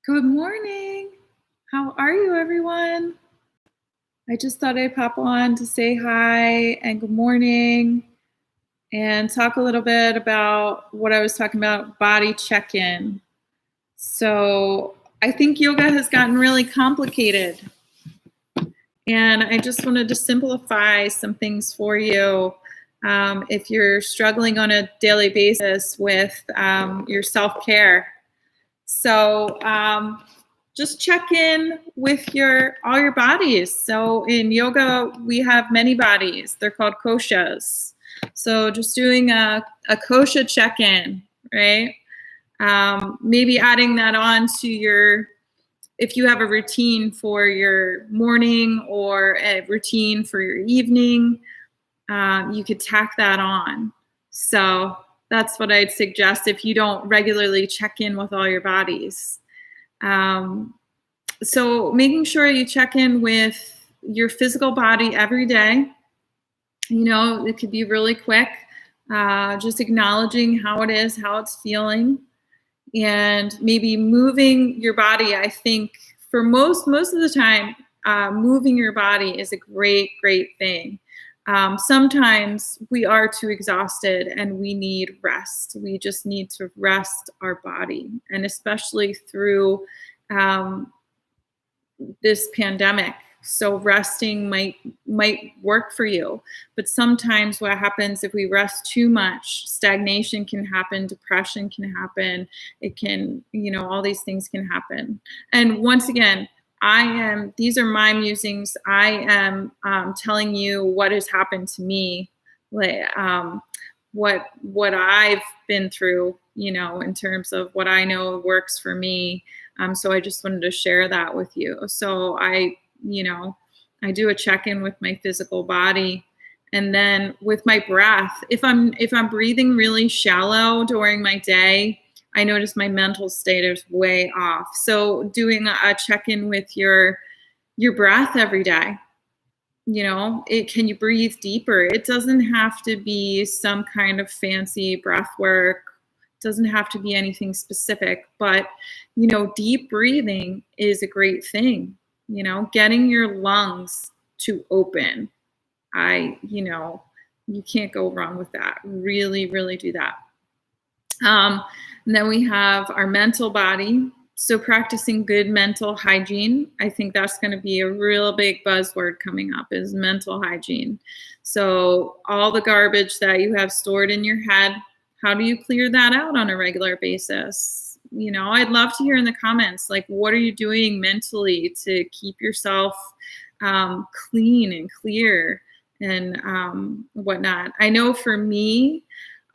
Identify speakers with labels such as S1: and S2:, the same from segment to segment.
S1: Good morning. How are you, everyone? I just thought I'd pop on to say hi and good morning and talk a little bit about what I was talking about body check in. So, I think yoga has gotten really complicated, and I just wanted to simplify some things for you. If you're struggling on a daily basis with your self care, so just check in with your all your bodies. So in yoga, we have many bodies. They're called koshas. So just doing a kosha check-in, right? Maybe adding that on to your, if you have a routine for your morning or a routine for your evening, you could tack that on. So that's what I'd suggest if you don't regularly check in with all your bodies. So making sure you check in with your physical body every day. You know, it could be really quick, just acknowledging how it is, how it's feeling, and maybe moving your body. I think for most of the time, moving your body is a great thing. Sometimes we are too exhausted and we need rest. We just need to rest our body, and especially through this pandemic. So resting might work for you, but sometimes what happens if we rest too much, stagnation can happen, depression can happen. It can, all these things can happen. And once again, these are my musings. I am telling you what has happened to me, like what I've been through, in terms of what I know works for me. So I just wanted to share that with you. So I do a check-in with my physical body, and then with my breath. If I'm breathing really shallow during my day, I notice my mental state is way off. So doing a check-in with your breath every day. Can you breathe deeper? It doesn't have to be some kind of fancy breath work. It doesn't have to be anything specific, but deep breathing is a great thing. Getting your lungs to open. You can't go wrong with that. Really do that. And then we have our mental body. So practicing good mental hygiene, I think that's going to be a real big buzzword coming up, is mental hygiene. So all the garbage that you have stored in your head, how do you clear that out on a regular basis? I'd love to hear in the comments, like, what are you doing mentally to keep yourself clean and clear and whatnot? I know for me,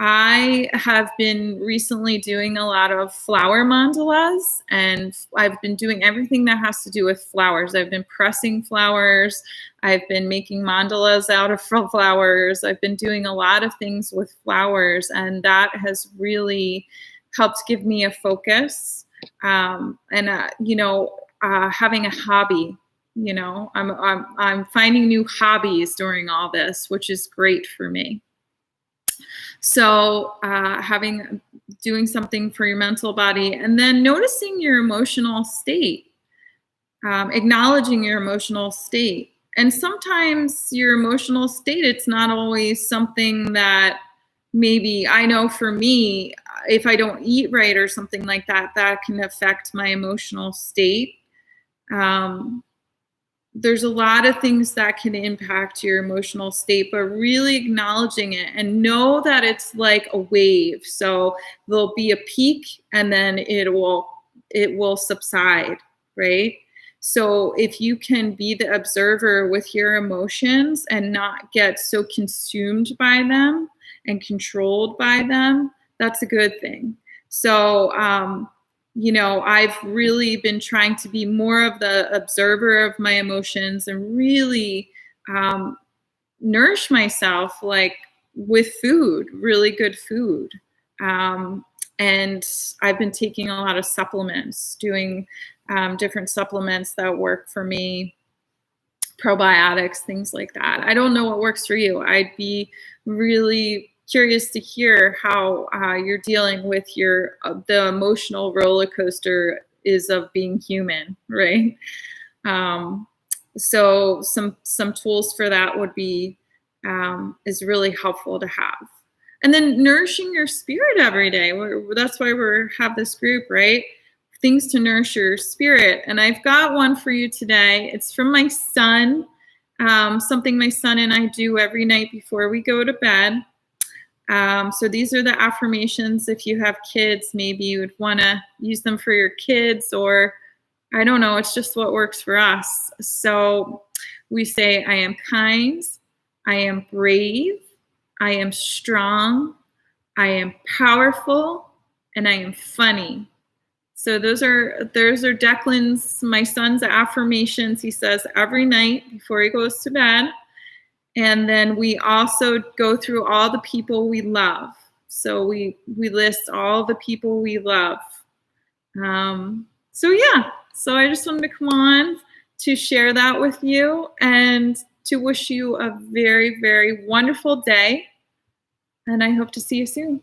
S1: I have been recently doing a lot of flower mandalas, and I've been doing everything that has to do with flowers. I've been pressing flowers. I've been making mandalas out of flowers. I've been doing a lot of things with flowers, and that has really helped give me a focus. And having a hobby. I'm finding new hobbies during all this, which is great for me. So doing something for your mental body, and then noticing your emotional state, acknowledging your emotional state. And sometimes your emotional state, it's not always something that, maybe, I know for me, if I don't eat right or something like that, that can affect my emotional state. There's a lot of things that can impact your emotional state, but really acknowledging it, and know that it's like a wave. So there'll be a peak and then it will subside, right? So if you can be the observer with your emotions and not get so consumed by them and controlled by them, that's a good thing. So, I've really been trying to be more of the observer of my emotions and really nourish myself, like with food, really good food. And I've been taking a lot of supplements, doing different supplements that work for me, probiotics, things like that. I don't know what works for you. I'd be really curious to hear how you're dealing with the emotional roller coaster is of being human, right? Um, so some tools for that would be is really helpful to have. And then nourishing your spirit every day. That's why we have this group, right? Things to nourish your spirit. And I've got one for you today. It's from my son, something my son and I do every night before we go to bed. So these are the affirmations. If you have kids, maybe you would want to use them for your kids, or I don't know, it's just what works for us. So we say, I am kind, I am brave, I am strong, I am powerful, and I am funny. So those are Declan's, my son's affirmations he says every night before he goes to bed. And then we also go through all the people we love. So we list all the people we love. So yeah, so I just wanted to come on to share that with you and to wish you a very, very wonderful day. And I hope to see you soon.